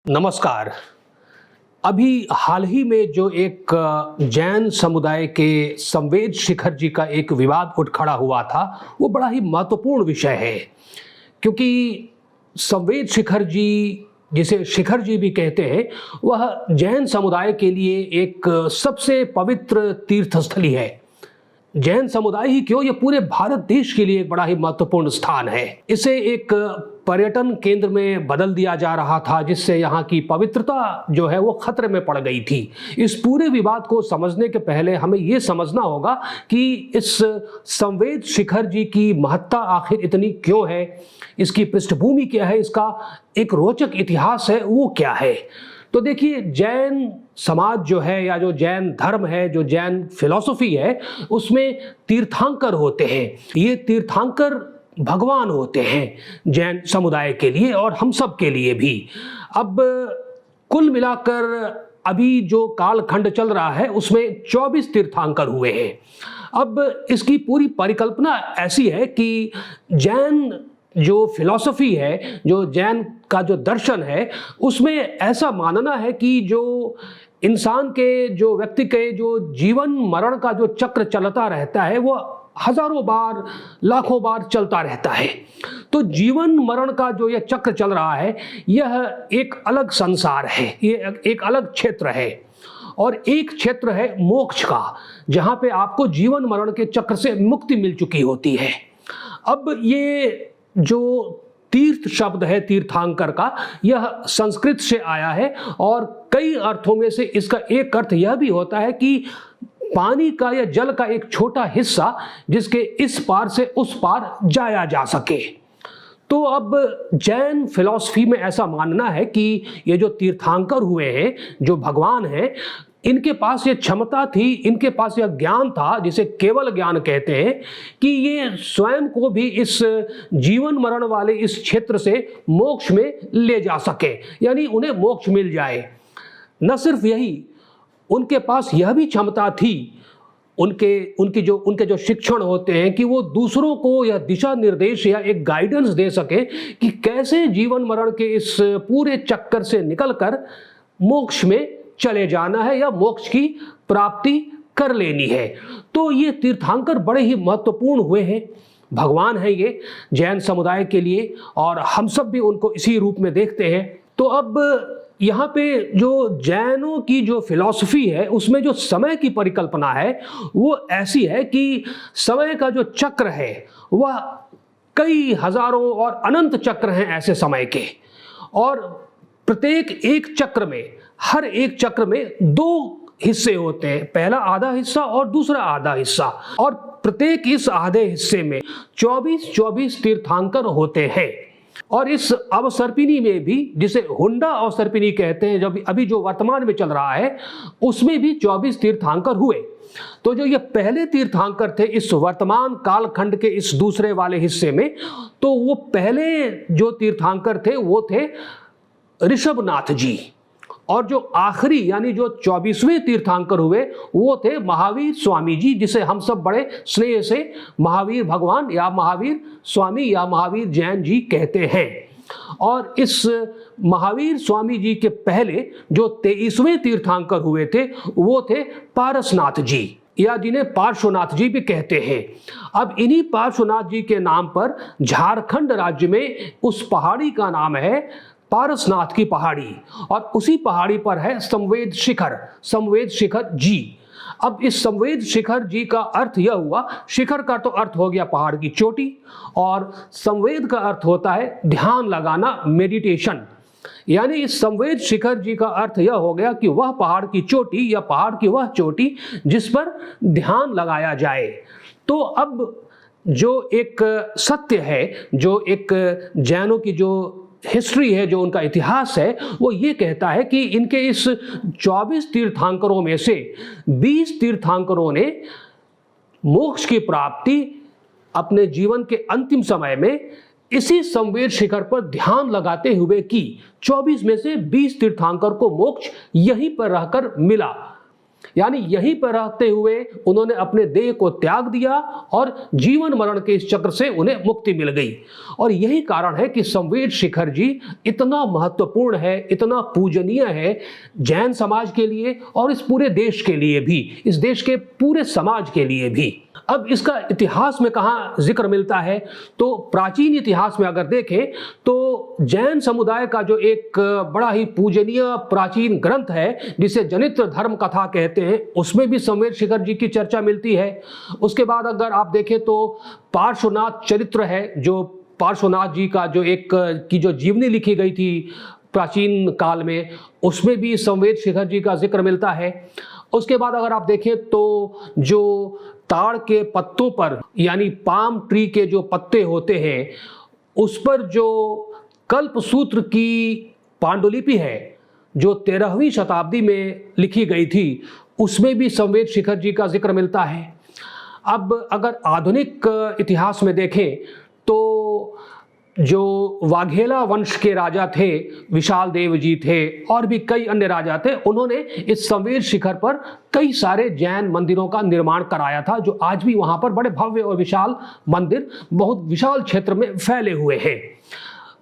नमस्कार। अभी हाल ही में जो एक जैन समुदाय के संवेद शिखर जी का एक विवाद उठ खड़ा हुआ था, वो बड़ा ही महत्वपूर्ण विषय है। क्योंकि संवेद शिखर जी, जिसे शिखर जी भी कहते हैं, वह जैन समुदाय के लिए एक सबसे पवित्र तीर्थस्थली है। जैन समुदाय ही क्यों, ये पूरे भारत देश के लिए एक बड़ा ही महत्वपूर्ण स्थान है। इसे एक पर्यटन केंद्र में बदल दिया जा रहा था, जिससे यहाँ की पवित्रता जो है वो खतरे में पड़ गई थी। इस पूरे विवाद को समझने के पहले हमें ये समझना होगा कि इस संवेद शिखर जी की महत्ता आखिर इतनी क्यों है, इसकी पृष्ठभूमि क्या है, इसका एक रोचक इतिहास है, वो क्या है। तो देखिए, जैन समाज जो है, या जो जैन धर्म है, जो जैन फिलॉसफी है, उसमें तीर्थंकर होते हैं। ये तीर्थंकर भगवान होते हैं जैन समुदाय के लिए और हम सब के लिए भी। अब कुल मिलाकर अभी जो कालखंड चल रहा है उसमें 24 तीर्थंकर हुए हैं। अब इसकी पूरी परिकल्पना ऐसी है कि जैन जो फिलॉसफी है, जो जैन का जो दर्शन है, उसमें ऐसा मानना है कि जो इंसान के, जो व्यक्ति के जो जीवन मरण का जो चक्र चलता रहता है, वो हजारों बार, लाखों बार चलता रहता है। तो जीवन मरण का जो यह चक्र चल रहा है, यह एक अलग संसार है, ये एक अलग क्षेत्र है। और एक क्षेत्र है मोक्ष का, जहां पे आपको जीवन मरण के चक्र से मुक्ति मिल चुकी होती है। अब ये जो तीर्थ शब्द है तीर्थंकर का, यह संस्कृत से आया है और कई अर्थों में से इसका एक अर्थ यह भी होता है कि पानी का या जल का एक छोटा हिस्सा, जिसके इस पार से उस पार जाया जा सके। तो अब जैन फिलॉसफी में ऐसा मानना है कि ये जो तीर्थंकर हुए हैं, जो भगवान हैं, इनके पास ये क्षमता थी, इनके पास यह ज्ञान था, जिसे केवल ज्ञान कहते हैं, कि ये स्वयं को भी इस जीवन मरण वाले इस क्षेत्र से मोक्ष में ले जा सके, यानी उन्हें मोक्ष मिल जाए। न सिर्फ यही, उनके पास यह भी क्षमता थी, उनके जो शिक्षण होते हैं, कि वो दूसरों को यह दिशा निर्देश या एक गाइडेंस दे सके कि कैसे जीवन मरण के इस पूरे चक्कर से निकलकर मोक्ष में चले जाना है या मोक्ष की प्राप्ति कर लेनी है। तो ये तीर्थंकर बड़े ही महत्वपूर्ण हुए हैं, भगवान हैं ये जैन समुदाय के लिए, और हम सब भी उनको इसी रूप में देखते हैं। तो अब यहाँ पे जो जैनों की जो फिलॉसफी है, उसमें जो समय की परिकल्पना है वो ऐसी है कि समय का जो चक्र है वह कई हजारों और अनंत चक्र हैं ऐसे समय के, और प्रत्येक एक चक्र में, हर एक चक्र में दो हिस्से होते हैं, पहला आधा हिस्सा और दूसरा आधा हिस्सा, और प्रत्येक इस आधे हिस्से में 24 तीर्थंकर होते हैं। और इस अवसर्पिणी में भी, जिसे हुंडा अवसर्पिणी कहते हैं, जब अभी जो वर्तमान में चल रहा है, उसमें भी 24 तीर्थंकर हुए। तो जो ये पहले तीर्थंकर थे इस वर्तमान कालखंड के इस दूसरे वाले हिस्से में, तो वो पहले जो तीर्थंकर थे वो थे ऋषभनाथ जी, और जो आखिरी यानी जो 24वें तीर्थंकर हुए वो थे महावीर स्वामी जी, जिसे हम सब बड़े स्नेह से महावीर भगवान या महावीर स्वामी या महावीर जैन जी कहते हैं। और इस महावीर स्वामी जी के पहले जो 23वें तीर्थंकर हुए थे वो थे पारसनाथ जी, या जिन्हें पार्श्वनाथ जी भी कहते हैं। अब इन्हीं पार्श्वनाथ जी के नाम पर झारखंड राज्य में उस पहाड़ी का नाम है पारसनाथ की पहाड़ी, और उसी पहाड़ी पर है संवेद शिखर जी। अब इस संवेद शिखर जी का अर्थ यह हुआ, शिखर का तो अर्थ हो गया पहाड़ की चोटी, और संवेद का अर्थ होता है ध्यान लगाना, मेडिटेशन। यानी इस संवेद शिखर जी का अर्थ यह हो गया कि वह पहाड़ की चोटी, या पहाड़ की वह चोटी जिस पर ध्यान लगाया जाए। तो अब जो एक सत्य है, जो एक जैनों की जो हिस्ट्री है, जो उनका इतिहास है, वो ये कहता है कि इनके इस 24 तीर्थंकरों में से 20 तीर्थंकरों ने मोक्ष की प्राप्ति अपने जीवन के अंतिम समय में इसी संवेद शिखर पर ध्यान लगाते हुए की। 24 में से 20 तीर्थंकर को मोक्ष यहीं पर रहकर मिला। यानी यहीं पर रहते हुए उन्होंने अपने देह को त्याग दिया और जीवन मरण के इस चक्र से उन्हें मुक्ति मिल गई। और यही कारण है कि संवेद शिखर जी इतना महत्वपूर्ण है, इतना पूजनीय है जैन समाज के लिए और इस पूरे देश के लिए भी, इस देश के पूरे समाज के लिए भी। अब इसका इतिहास में कहाँ जिक्र मिलता है, तो प्राचीन इतिहास में अगर देखें तो जैन समुदाय का जो एक बड़ा ही पूजनीय प्राचीन ग्रंथ है जिसे जनित्र धर्म कथा कहते हैं, उसमें भी संवेद शिखर जी की चर्चा मिलती है। उसके बाद अगर आप देखें तो पार्श्वनाथ चरित्र है, जो पार्श्वनाथ जी का जो एक की जो जीवनी लिखी गई थी प्राचीन काल में, उसमें भी संवेद शिखर जी का जिक्र मिलता है। उसके बाद अगर आप देखें तो जो ताड़ के पत्तों पर यानी पाम ट्री के जो पत्ते होते हैं उस पर जो कल्पसूत्र की पांडुलिपि है जो 13वीं शताब्दी में लिखी गई थी, उसमें भी संवेद शिखर जी का जिक्र मिलता है। अब अगर आधुनिक इतिहास में देखें तो जो वाघेला वंश के राजा थे, विशाल देव जी थे और भी कई अन्य राजा थे, उन्होंने इस संवेद शिखर पर कई सारे जैन मंदिरों का निर्माण कराया था, जो आज भी वहां पर बड़े भव्य और विशाल मंदिर बहुत विशाल क्षेत्र में फैले हुए हैं।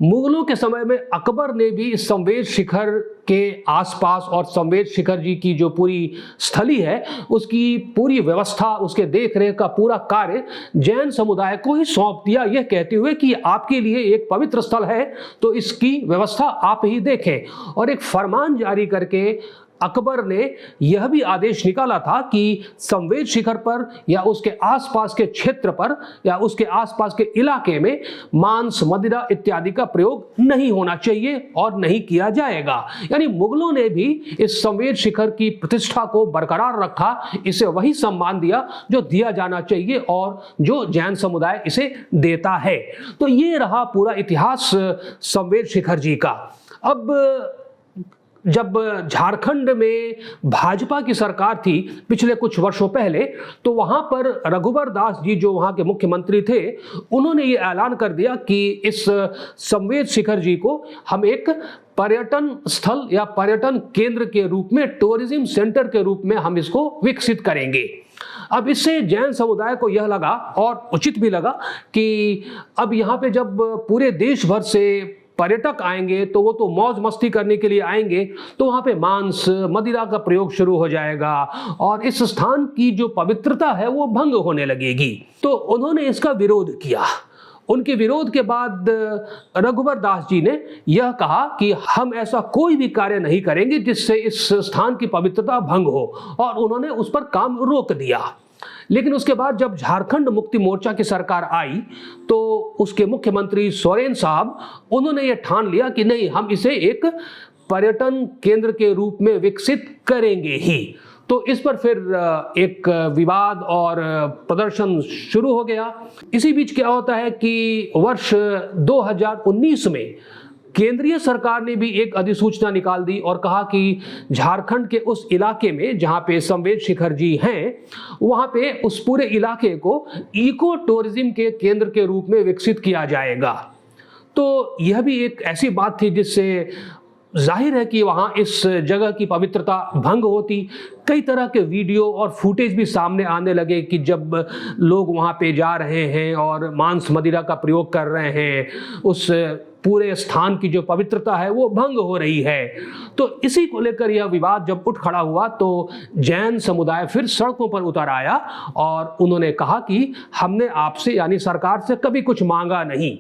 मुगलों के समय में अकबर ने भी इस संवेद शिखर के आसपास और संवेद शिखर जी की जो पूरी स्थली है उसकी पूरी व्यवस्था, उसके देख रेख का पूरा कार्य जैन समुदाय को ही सौंप दिया, यह कहते हुए कि आपके लिए एक पवित्र स्थल है तो इसकी व्यवस्था आप ही देखें। और एक फरमान जारी करके अकबर ने यह भी आदेश निकाला था कि संवेद शिखर पर या उसके आसपास के क्षेत्र पर या उसके आसपास के इलाके में मांस, मदिरा इत्यादि का प्रयोग नहीं होना चाहिए और नहीं किया जाएगा। यानी मुगलों ने भी इस संवेद शिखर की प्रतिष्ठा को बरकरार रखा, इसे वही सम्मान दिया जो दिया जाना चाहिए और जो जैन समुदाय इसे देता है। तो ये रहा पूरा इतिहास संवेद शिखर जी का। अब जब झारखंड में भाजपा की सरकार थी पिछले कुछ वर्षों पहले, तो वहां पर रघुवर दास जी जो वहां के मुख्यमंत्री थे, उन्होंने ये ऐलान कर दिया कि इस संवेद शिखर जी को हम एक पर्यटन स्थल या पर्यटन केंद्र के रूप में, टूरिज्म सेंटर के रूप में हम इसको विकसित करेंगे। अब इससे जैन समुदाय को यह लगा और उचित भी लगा कि अब यहाँ पे जब पूरे देश भर से पर्यटक आएंगे तो वो तो मौज मस्ती करने के लिए आएंगे, तो वहाँ पे मांस, मदिरा का प्रयोग शुरू हो जाएगा और इस स्थान की जो पवित्रता है वो भंग होने लगेगी। तो उन्होंने इसका विरोध किया। उनके विरोध के बाद रघुवर दास जी ने यह कहा कि हम ऐसा कोई भी कार्य नहीं करेंगे जिससे इस स्थान की पवित्रता भंग हो, और उन्होंने उस पर काम रोक दिया। लेकिन उसके बाद जब झारखंड मुक्ति मोर्चा की सरकार आई तो उसके मुख्यमंत्री सोरेन साहब, उन्होंने ये ठान लिया कि नहीं, हम इसे एक पर्यटन केंद्र के रूप में विकसित करेंगे ही। तो इस पर फिर एक विवाद और प्रदर्शन शुरू हो गया। इसी बीच क्या होता है कि वर्ष 2019 में केंद्रीय सरकार ने भी एक अधिसूचना निकाल दी और कहा कि झारखंड के उस इलाके में जहां पे संवेद शिखर जी हैं, वहां पे उस पूरे इलाके को इको टूरिज्म के केंद्र के रूप में विकसित किया जाएगा। तो यह भी एक ऐसी बात थी जिससे जाहिर है कि वहाँ इस जगह की पवित्रता भंग होती। कई तरह के वीडियो और फुटेज भी सामने आने लगे कि जब लोग वहाँ पे जा रहे हैं और मांस मदिरा का प्रयोग कर रहे हैं, उस पूरे स्थान की जो पवित्रता है वो भंग हो रही है। तो इसी को लेकर यह विवाद जब उठ खड़ा हुआ तो जैन समुदाय फिर सड़कों पर उतर आया और उन्होंने कहा कि हमने आपसे यानी सरकार से कभी कुछ मांगा नहीं,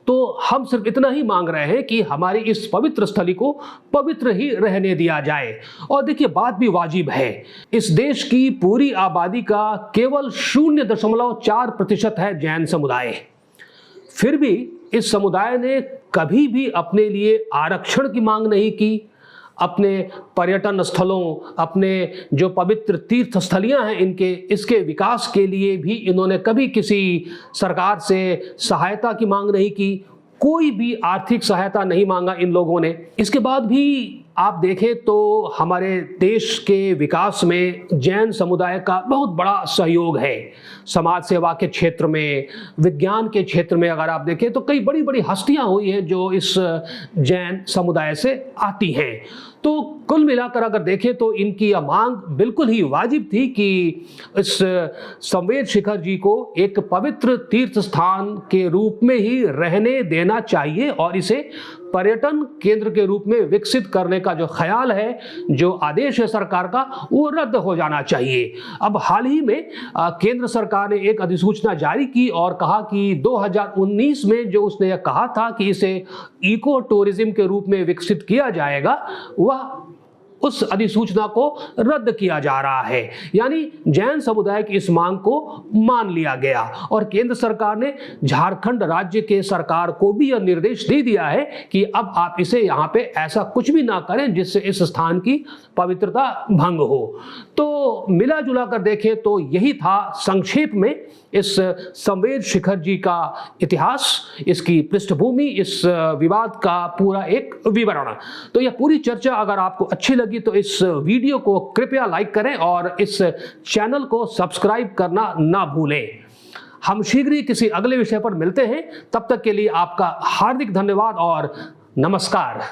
तो हम सिर्फ इतना ही मांग रहे हैं कि हमारी इस पवित्र स्थली को पवित्र ही रहने दिया जाए। और देखिए, बात भी वाजिब है। इस देश की पूरी आबादी का केवल 0.4% है जैन समुदाय। फिर भी इस समुदाय ने कभी भी अपने लिए आरक्षण की मांग नहीं की। अपने पर्यटन स्थलों, अपने जो पवित्र तीर्थ स्थलियां हैं इसके विकास के लिए भी इन्होंने कभी किसी सरकार से सहायता की मांग नहीं की। कोई भी आर्थिक सहायता नहीं मांगा इन लोगों ने। इसके बाद भी आप देखें तो हमारे देश के विकास में जैन समुदाय का बहुत बड़ा सहयोग है। समाज सेवा के क्षेत्र में, विज्ञान के क्षेत्र में अगर आप देखें तो कई बड़ी बड़ी हस्तियां हुई हैं जो इस जैन समुदाय से आती हैं। तो कुल मिलाकर अगर देखें तो इनकी यह मांग बिल्कुल ही वाजिब थी कि इस संवेद शिखर जी को एक पवित्र तीर्थ स्थान के रूप में ही रहने देना चाहिए और इसे पर्यटन केंद्र के रूप में विकसित करने का जो ख्याल है, जो आदेश है सरकार का, वो रद्द हो जाना चाहिए। अब हाल ही में केंद्र सरकार ने एक अधिसूचना जारी की और कहा कि 2019 में जो उसने यह कहा था कि इसे इको टूरिज्म के रूप में विकसित किया जाएगा, वह उस अधिसूचना को रद्द किया जा रहा है। यानी जैन समुदाय की इस मांग को मान लिया गया और केंद्र सरकार ने झारखंड राज्य के सरकार को भी यह निर्देश दे दिया है कि अब आप इसे यहाँ पे ऐसा कुछ भी ना करें जिससे इस स्थान की पवित्रता भंग हो। तो मिला जुला कर देखें तो यही था संक्षेप में इस संवेद शिखर जी का इतिहास, इसकी पृष्ठभूमि, इस विवाद का पूरा एक विवरण। तो यह पूरी चर्चा अगर आपको अच्छी लगी तो इस वीडियो को कृपया लाइक करें और इस चैनल को सब्सक्राइब करना ना भूलें। हम शीघ्र ही किसी अगले विषय पर मिलते हैं। तब तक के लिए आपका हार्दिक धन्यवाद और नमस्कार।